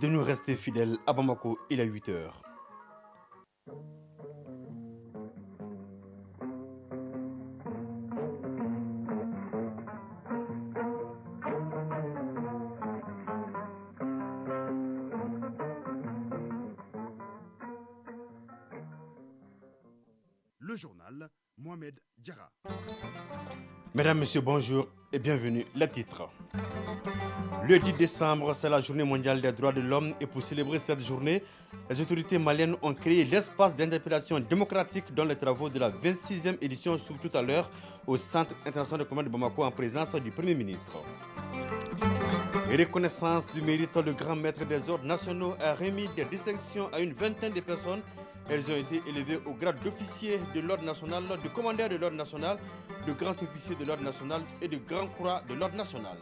de nous rester fidèles. À Bamako, il est 8 heures. Le journal, Mohamed Diarra. Mesdames, Messieurs, bonjour et bienvenue. Les titres. Le 10 décembre, c'est la journée mondiale des droits de l'homme et pour célébrer cette journée, les autorités maliennes ont créé l'espace d'interpellation démocratique dans les travaux de la 26e édition s'ouvre tout à l'heure au Centre international de commerce de Bamako en présence du Premier ministre. Et reconnaissance du mérite, le grand maître des ordres nationaux a remis des distinctions à une vingtaine de personnes. Elles ont été élevées au grade d'officier de l'ordre national, de commandeur de l'ordre national, de grand officier de l'ordre national et de grand croix de l'ordre national.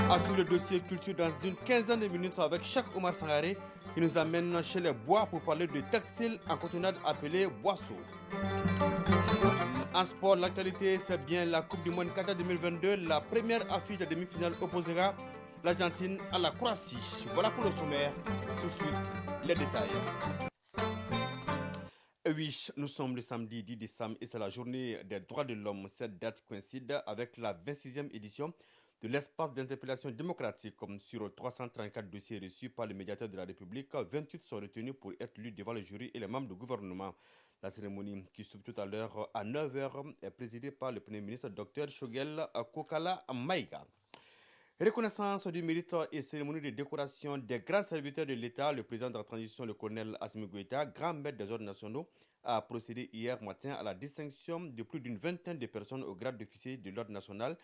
À sur le dossier culture dans une quinzaine de minutes avec Cheikh Omar Sangaré qui nous amène chez les bois pour parler de textile en conteneur appelé boisseau. En sport, l'actualité, c'est bien la Coupe du Monde Qatar 2022. La première affiche de demi-finale opposera l'Argentine à la Croatie. Voilà pour le sommaire. Tout de suite, les détails. Oui, nous sommes le samedi 10 décembre et c'est la journée des droits de l'homme. Cette date coïncide avec la 26e édition de l'espace d'interpellation démocratique. Comme sur 334 dossiers reçus par le médiateur de la République, 28 sont retenus pour être lus devant le jury et les membres du gouvernement. La cérémonie qui s'ouvre tout à l'heure à 9h est présidée par le Premier ministre Dr Shogel Kokala Maïga. Reconnaissance du mérite et cérémonie de décoration des grands serviteurs de l'État, le président de la transition, le colonel Assimi Goïta, grand maître des ordres nationaux, a procédé hier matin à la distinction de plus d'une vingtaine de personnes au grade d'officier de l'ordre national,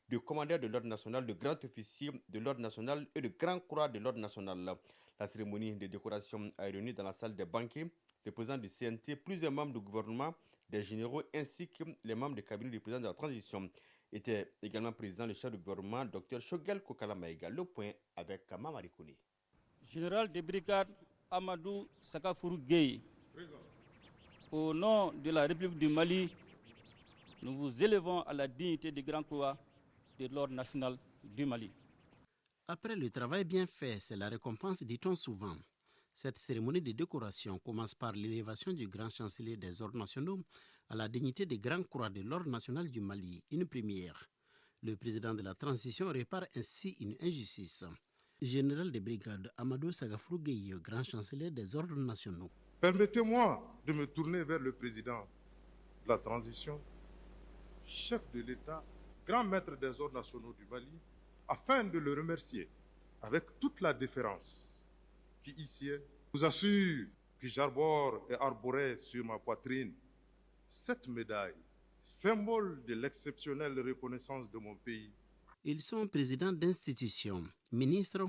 de commandeur de l'ordre national, de grand officier de l'ordre national et de grand croix de l'ordre national. La cérémonie de décoration a réuni dans la salle des banquets le président du CNT, plusieurs membres du gouvernement, des généraux ainsi que les membres du cabinet du président de la transition. Était également président le chef du gouvernement, Dr Shogel Kokala Maïga. Le point avec Mamari Kouni. Général de brigade Amadou Sakafourou Gueye, au nom de la République du Mali, nous vous élevons à la dignité de Grand Croix de l'ordre national du Mali. Après le travail bien fait, c'est la récompense, dit-on souvent. Cette cérémonie de décoration commence par l'élévation du grand chancelier des ordres nationaux à la dignité de Grand Croix de l'ordre national du Mali, une première. Le président de la transition répare ainsi une injustice. Général de brigade Amadou Sakafourou Gueye, grand chancelier des ordres nationaux. Permettez-moi de me tourner vers le président de la transition, chef de l'État, grand maître des ordres nationaux du Mali, afin de le remercier avec toute la déférence qui ici vous assure que j'arbore et arborais sur ma poitrine cette médaille, symbole de l'exceptionnelle reconnaissance de mon pays. Ils sont présidents d'institutions, ministres,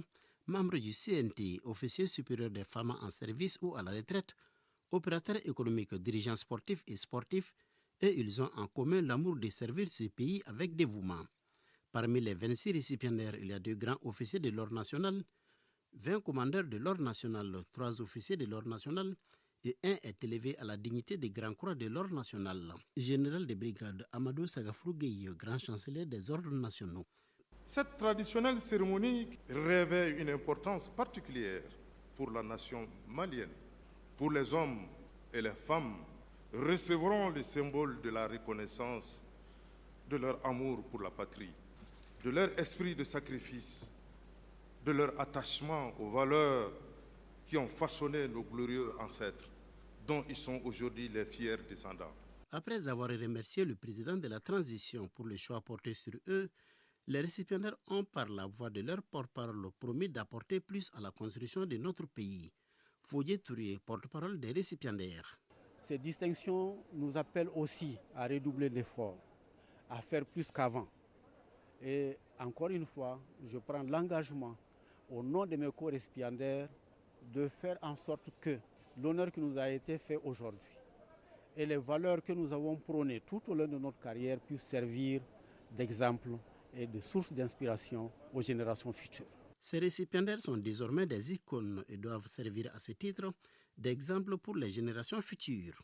membres du CNT, officiers supérieurs des femmes en service ou à la retraite, opérateurs économiques, dirigeants sportifs et ils ont en commun l'amour de servir ce pays avec dévouement. Parmi les 26 récipiendaires, il y a 2 grands officiers de l'ordre national, 20 commandeurs de l'ordre national, 3 officiers de l'ordre national et 1 est élevé à la dignité de Grand Croix de l'ordre national. Général de brigade Amadou Sakafourou Gueye, grand chancelier des ordres nationaux. Cette traditionnelle cérémonie revêt une importance particulière pour la nation malienne. Pour les hommes et les femmes, recevront le symbole de la reconnaissance de leur amour pour la patrie, de leur esprit de sacrifice, de leur attachement aux valeurs qui ont façonné nos glorieux ancêtres, dont ils sont aujourd'hui les fiers descendants. Après avoir remercié le président de la transition pour le choix porté sur eux, les récipiendaires ont par la voix de leur porte-parole promis d'apporter plus à la construction de notre pays. Fodje Touré, porte-parole des récipiendaires. Ces distinctions nous appellent aussi à redoubler l'effort, à faire plus qu'avant. Et encore une fois, je prends l'engagement au nom de mes co-récipiendaires de faire en sorte que l'honneur qui nous a été fait aujourd'hui et les valeurs que nous avons prônées tout au long de notre carrière puissent servir d'exemple et de source d'inspiration aux générations futures. Ces récipiendaires sont désormais des icônes et doivent servir à ce titre d'exemple pour les générations futures.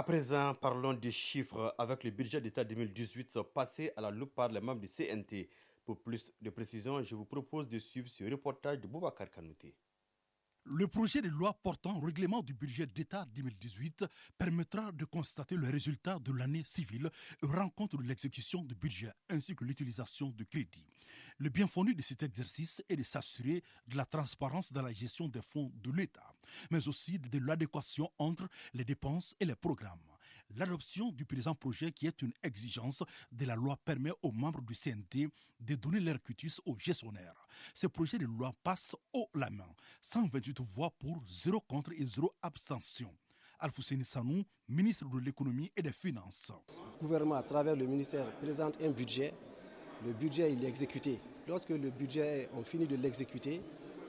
À présent, parlons des chiffres avec le budget d'État 2018 passé à la loupe par les membres du CNT. Pour plus de précision, je vous propose de suivre ce reportage de Boubacar Kanouté. Le projet de loi portant règlement du budget d'État 2018 permettra de constater le résultat de l'année civile et rend compte de l'exécution du budget ainsi que l'utilisation de crédit. Le bien fondé de cet exercice est de s'assurer de la transparence dans la gestion des fonds de l'État, mais aussi de l'adéquation entre les dépenses et les programmes. L'adoption du présent projet, qui est une exigence de la loi, permet aux membres du CNT de donner leur quitus aux gestionnaires. Ce projet de loi passe haut la main, 128 voix pour, 0 contre et 0 abstention. Alfousseni Sanou, ministre de l'économie et des finances. Le gouvernement, à travers le ministère, présente un budget. Le budget, il est exécuté. Lorsque le budget, on finit de l'exécuter,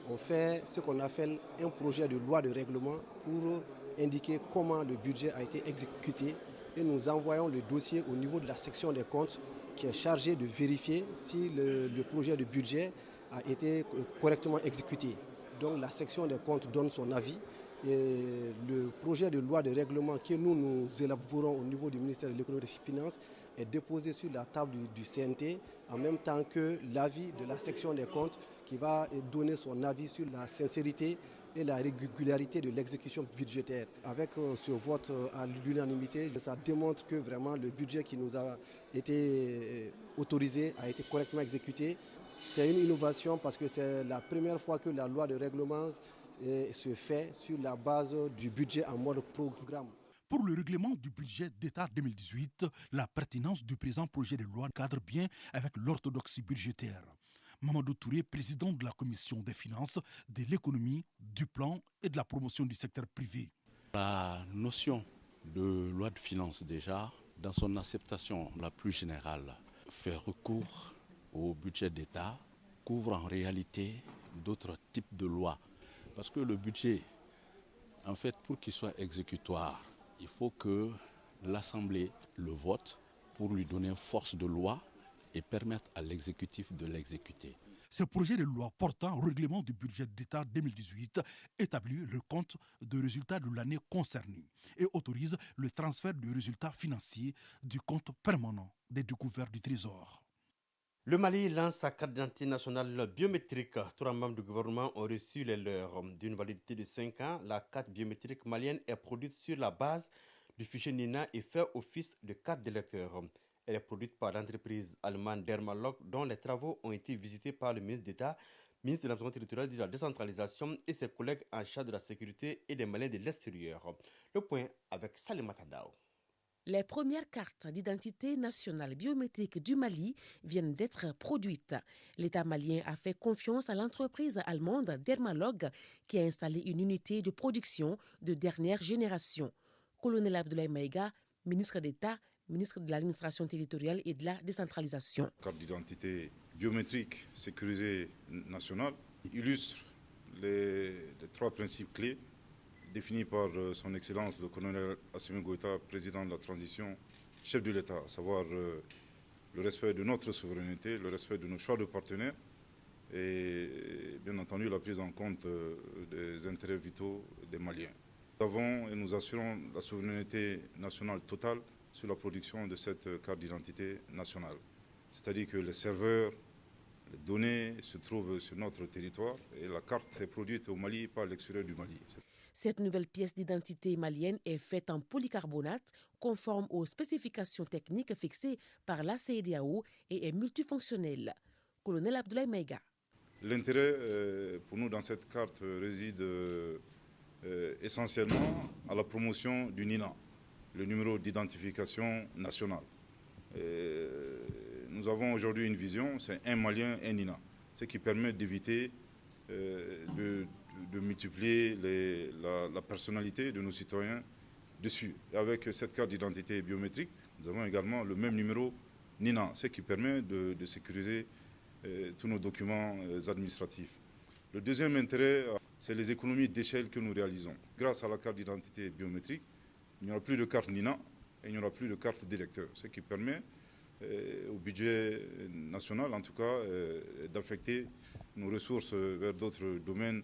on fait ce qu'on appelle un projet de loi de règlement pour indiquer comment le budget a été exécuté et nous envoyons le dossier au niveau de la section des comptes qui est chargée de vérifier si le projet de budget a été correctement exécuté. Donc la section des comptes donne son avis et le projet de loi de règlement que nous élaborons au niveau du ministère de l'économie et des finances est déposé sur la table du CNT en même temps que l'avis de la section des comptes qui va donner son avis sur la sincérité et la régularité de l'exécution budgétaire. Avec ce vote à l'unanimité, ça démontre que vraiment le budget qui nous a été autorisé a été correctement exécuté. C'est une innovation parce que c'est la première fois que la loi de règlement se fait sur la base du budget en mode programme. Pour le règlement du budget d'État 2018, la pertinence du présent projet de loi cadre bien avec l'orthodoxie budgétaire. Mamadou Touré, président de la Commission des finances, de l'économie, du plan et de la promotion du secteur privé. La notion de loi de finances, déjà, dans son acceptation la plus générale, fait recours au budget d'État, couvre en réalité d'autres types de lois. Parce que le budget, en fait, pour qu'il soit exécutoire, il faut que l'Assemblée le vote pour lui donner force de loi et permettre à l'exécutif de l'exécuter. Ce projet de loi portant règlement du budget d'État 2018 établit le compte de résultats de l'année concernée et autorise le transfert de résultats financiers du compte permanent des découvertes du Trésor. Le Mali lance sa carte d'identité nationale biométrique. 3 membres du gouvernement ont reçu les leurs. D'une validité de 5 ans, la carte biométrique malienne est produite sur la base du fichier NINA et fait office de carte d'électeur. Elle est produite par l'entreprise allemande Dermalog, dont les travaux ont été visités par le ministre d'État, ministre de l'Environnement territorial et de la décentralisation et ses collègues en charge de la sécurité et des Maliens de l'extérieur. Le point avec Salimata Dao. Les premières cartes d'identité nationale biométrique du Mali viennent d'être produites. L'État malien a fait confiance à l'entreprise allemande Dermalog qui a installé une unité de production de dernière génération. Colonel Abdoulaye Maïga, ministre d'État, ministre de l'administration territoriale et de la décentralisation. Carte d'identité biométrique sécurisée nationale illustre les 3 principes clés définis par son Excellence le colonel Assimi Goïta, président de la transition, chef de l'État, à savoir le respect de notre souveraineté, le respect de nos choix de partenaires et bien entendu la prise en compte des intérêts vitaux des Maliens. Nous avons et nous assurons la souveraineté nationale totale sur la production de cette carte d'identité nationale. C'est-à-dire que les serveurs, les données se trouvent sur notre territoire et la carte est produite au Mali, pas à l'extérieur du Mali. Cette nouvelle pièce d'identité malienne est faite en polycarbonate, conforme aux spécifications techniques fixées par la CEDEAO et est multifonctionnelle. Colonel Abdoulaye Maïga. L'intérêt pour nous dans cette carte réside essentiellement à la promotion du NINA, le numéro d'identification national. Nous avons aujourd'hui une vision, c'est un Malien, un NINA, ce qui permet d'éviter de multiplier la personnalité de nos citoyens dessus. Et avec cette carte d'identité biométrique, nous avons également le même numéro NINA, ce qui permet de sécuriser tous nos documents administratifs. Le deuxième intérêt, c'est les économies d'échelle que nous réalisons. Grâce à la carte d'identité biométrique, il n'y aura plus de carte NINA et il n'y aura plus de carte d'électeur, ce qui permet au budget national, en tout cas, d'affecter nos ressources vers d'autres domaines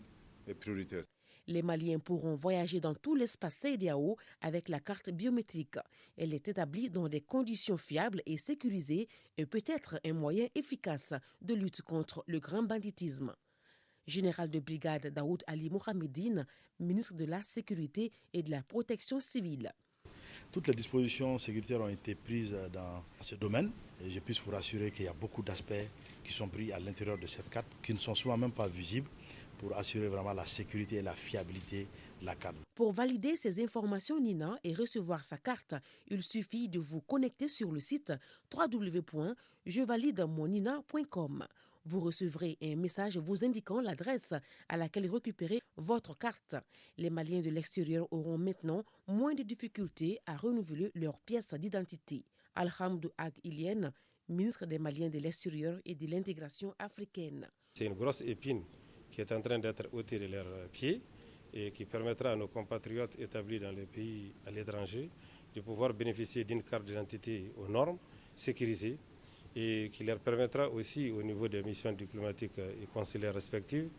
prioritaires. Les Maliens pourront voyager dans tout l'espace CEDEAO avec la carte biométrique. Elle est établie dans des conditions fiables et sécurisées et peut être un moyen efficace de lutte contre le grand banditisme. Général de brigade Daoud Ali Mohamedine, ministre de la Sécurité et de la Protection civile. Toutes les dispositions sécuritaires ont été prises dans ce domaine et je puis vous rassurer qu'il y a beaucoup d'aspects qui sont pris à l'intérieur de cette carte qui ne sont souvent même pas visibles pour assurer vraiment la sécurité et la fiabilité de la carte. Pour valider ces informations NINA et recevoir sa carte, il suffit de vous connecter sur le site www.jevalidemonina.com. Vous recevrez un message vous indiquant l'adresse à laquelle récupérer votre carte. Les Maliens de l'extérieur auront maintenant moins de difficultés à renouveler leurs pièces d'identité. Alhamdou Ag Ilienne, ministre des Maliens de l'extérieur et de l'intégration africaine. C'est une grosse épine qui est en train d'être ôtée de leurs pieds et qui permettra à nos compatriotes établis dans les pays à l'étranger de pouvoir bénéficier d'une carte d'identité aux normes, sécurisée, et qui leur permettra aussi au niveau des missions diplomatiques et consulaires respectives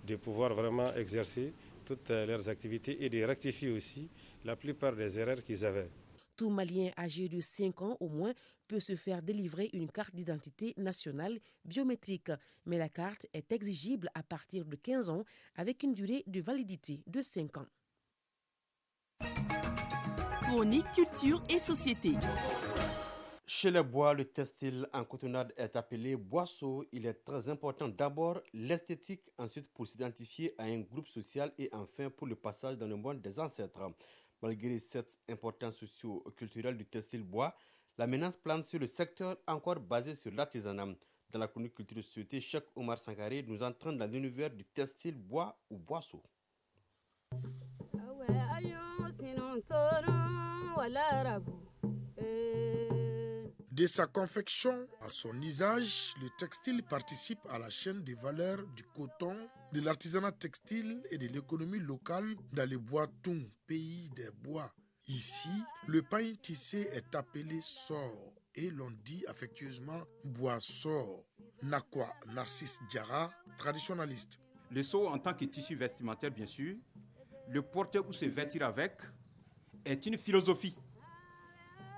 de pouvoir vraiment exercer toutes leurs activités et de rectifier aussi la plupart des erreurs qu'ils avaient. Tout Malien âgé de 5 ans au moins peut se faire délivrer une carte d'identité nationale biométrique, mais la carte est exigible à partir de 15 ans avec une durée de validité de 5 ans. Chronique culture et société. Chez les bois, le textile en cotonnade est appelé boisseau. Il est très important d'abord l'esthétique, ensuite pour s'identifier à un groupe social et enfin pour le passage dans le monde des ancêtres. Malgré cette importance socio-culturelle du textile bois, la menace plane sur le secteur encore basé sur l'artisanat. Dans la chronique culture et société, Cheikh Omar Sangaré nous entraîne dans l'univers du textile bois ou boisseau. De sa confection à son usage, le textile participe à la chaîne de valeur du coton, de l'artisanat textile et de l'économie locale dans les Boitoun, pays des bois. Ici, le pain tissé est appelé sort et l'on dit affectueusement boissor. Nakwa Narcisse Diarra, traditionnaliste. Le seau en tant que tissu vestimentaire, bien sûr, le porter ou se vêtir avec est une philosophie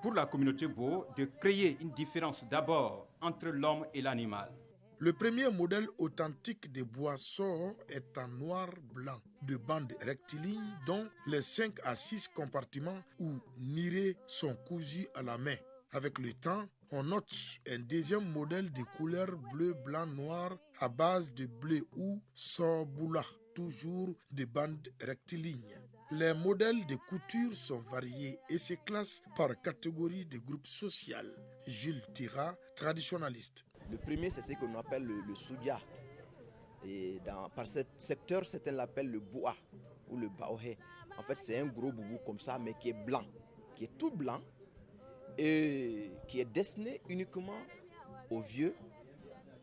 pour la communauté Bo de créer une différence d'abord entre l'homme et l'animal. Le premier modèle authentique de boissor est en noir-blanc, de bandes rectilignes dont les 5 à 6 compartiments ou nirés sont cousus à la main. Avec le temps, on note un deuxième modèle de couleur bleu, blanc, noir à base de bleu ou sorboula, toujours de bandes rectilignes. Les modèles de couture sont variés et se classent par catégorie de groupe social. Jules Tira, traditionnaliste. Le premier, c'est ce qu'on appelle le soudia. Et par ce secteur, certains l'appellent le boa ou le baohé. En fait, c'est un gros boubou comme ça, mais qui est blanc, qui est tout blanc et qui est destiné uniquement aux vieux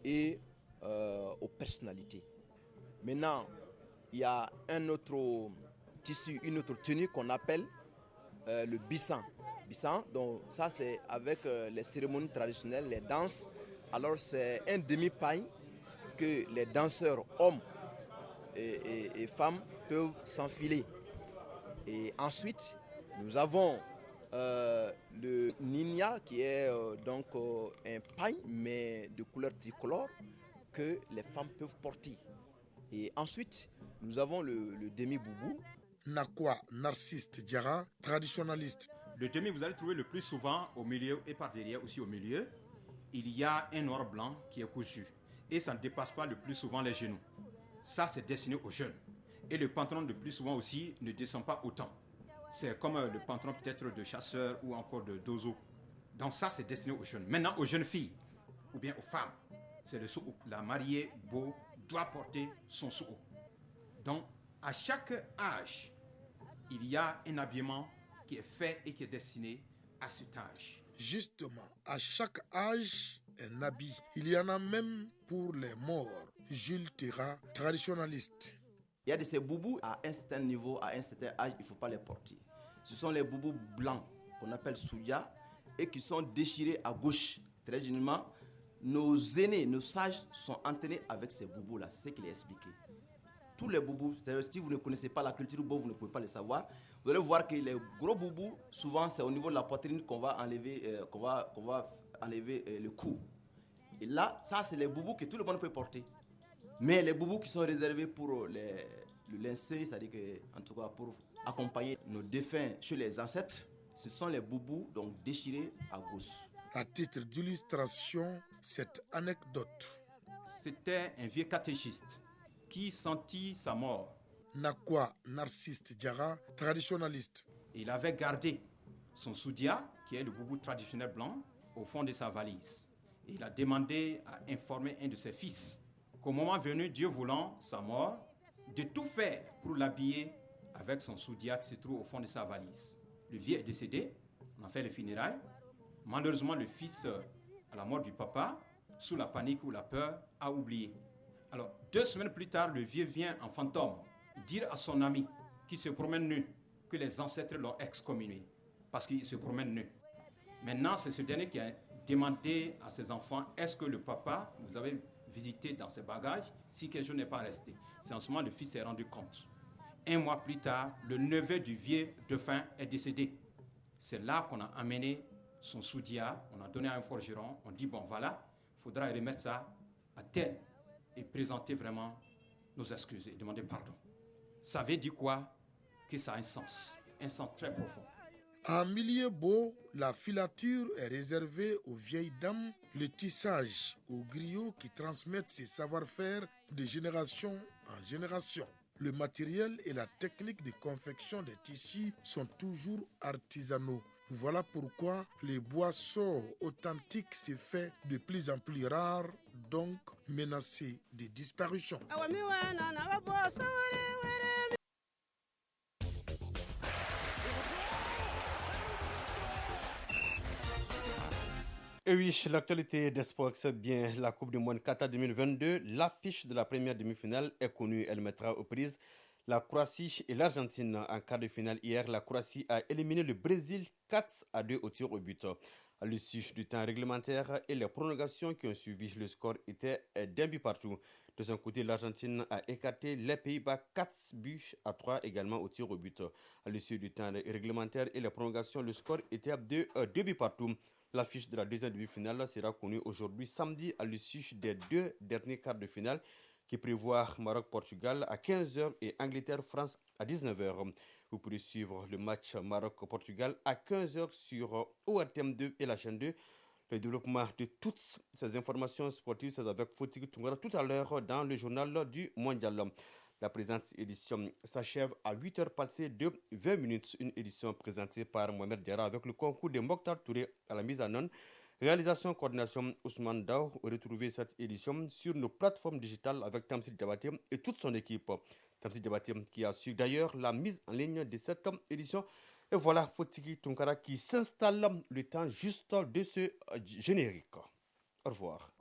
et aux personnalités. Maintenant, il y a un autre tissu, une autre tenue qu'on appelle le bissan. Bissan, donc ça c'est avec les cérémonies traditionnelles, les danses. Alors c'est un demi-paille que les danseurs hommes et femmes peuvent s'enfiler. Et ensuite, nous avons le ninia qui est donc un paille mais de couleur tricolore que les femmes peuvent porter. Et ensuite, nous avons le demi-boubou. Nakwa Narcisse Diarra, traditionnaliste. Le demi, vous allez trouver le plus souvent au milieu et par derrière aussi au milieu. Il y a un noir blanc qui est cousu et ça ne dépasse pas le plus souvent les genoux. Ça, c'est destiné aux jeunes. Et le pantalon le plus souvent aussi ne descend pas autant. C'est comme le pantalon peut-être de chasseur ou encore de dozo. Donc ça, c'est destiné aux jeunes. Maintenant, aux jeunes filles ou bien aux femmes, c'est le sou-ou. La mariée beau doit porter son sou-ou. Donc, à chaque âge, il y a un habillement qui est fait et qui est destiné à cet âge. Justement, à chaque âge, un habit. Il y en a même pour les morts. Jules Tira, traditionnaliste. Il y a de ces boubous à un certain niveau, à un certain âge, il ne faut pas les porter. Ce sont les boubous blancs qu'on appelle souya et qui sont déchirés à gauche. Très généralement, nos aînés, nos sages sont entraînés avec ces boubous-là, c'est ce qu'il a expliqué. tous les boubous, si vous ne connaissez pas la culture bobo, vous ne pouvez pas le savoir. Vous allez voir que les gros boubous, souvent c'est au niveau de la poitrine qu'on va enlever, le cou. Et là, ça c'est les boubous que tout le monde peut porter. Mais les boubous qui sont réservés pour le linceul, c'est-à-dire que, en tout cas pour accompagner nos défunts chez les ancêtres, ce sont les boubous donc déchirés à gauche. À titre d'illustration, cette anecdote. C'était un vieux catéchiste qui sentit sa mort. Nakwa Narcisse Diarra, traditionnaliste. Il avait gardé son soudia, qui est le boubou traditionnel blanc, au fond de sa valise. Et il a demandé à informer un de ses fils qu'au moment venu, Dieu voulant sa mort, de tout faire pour l'habiller avec son soudia qui se trouve au fond de sa valise. Le vieux est décédé, on a fait les funérailles. Malheureusement, le fils, à la mort du papa, sous la panique ou la peur, a oublié. Alors, 2 semaines plus tard, le vieux vient en fantôme dire à son ami qui se promène nu que les ancêtres l'ont excommunié parce qu'il se promène nu. Maintenant, c'est ce dernier qui a demandé à ses enfants, est-ce que le papa, vous avez visité dans ses bagages, si quelque chose n'est pas resté. C'est en ce moment le fils s'est rendu compte. 1 mois plus tard, le neveu du vieux défunt est décédé. C'est là qu'on a amené son soudia, on a donné à un forgeron, on dit, bon voilà, il faudra remettre ça à tel et présenter vraiment nos excuses et demander pardon. Ça veut dire quoi? Que ça a un sens très profond. En milieu beau, la filature est réservée aux vieilles dames, le tissage aux griots qui transmettent ces savoir-faire de génération en génération. Le matériel et la technique de confection des tissus sont toujours artisanaux. Voilà pourquoi les boissons authentiques se fait de plus en plus rares, donc menacés de disparition. Et oui, l'actualité des sports, c'est bien la Coupe du Monde Qatar 2022. L'affiche de la première demi-finale est connue. Elle mettra aux prises la Croatie et l'Argentine en quart de finale. Hier, la Croatie a éliminé le Brésil 4-2 au tir au but. À l'issue du temps réglementaire et les prolongations qui ont suivi, le score était d'1 but partout. De son côté, l'Argentine a écarté les Pays-Bas 4-3 également au tir au but. À l'issue du temps réglementaire et les prolongations, le score était de 2 buts partout. L'affiche de la deuxième demi-finale sera connue aujourd'hui samedi à l'issue des 2 derniers quarts de finale qui prévoient Maroc-Portugal à 15h et Angleterre-France à 19h. Vous pourrez suivre le match Maroc-Portugal à 15h sur ORTM2 et la chaîne 2. Le développement de toutes ces informations sportives, c'est avec Fotik Tungara tout à l'heure dans le journal du Mondial. La présente édition s'achève à 8h passées de 20 minutes. Une édition présentée par Mohamed Diarra avec le concours de Mokhtar Touré à la mise en onde. Réalisation, coordination Ousmane Daou. Retrouvez cette édition sur nos plateformes digitales avec Tamsi Diabaté et toute son équipe. Tamsi Diabaté qui assure d'ailleurs la mise en ligne de cette édition. Et voilà Fotiki Tunkara qui s'installe le temps juste de ce générique. Au revoir.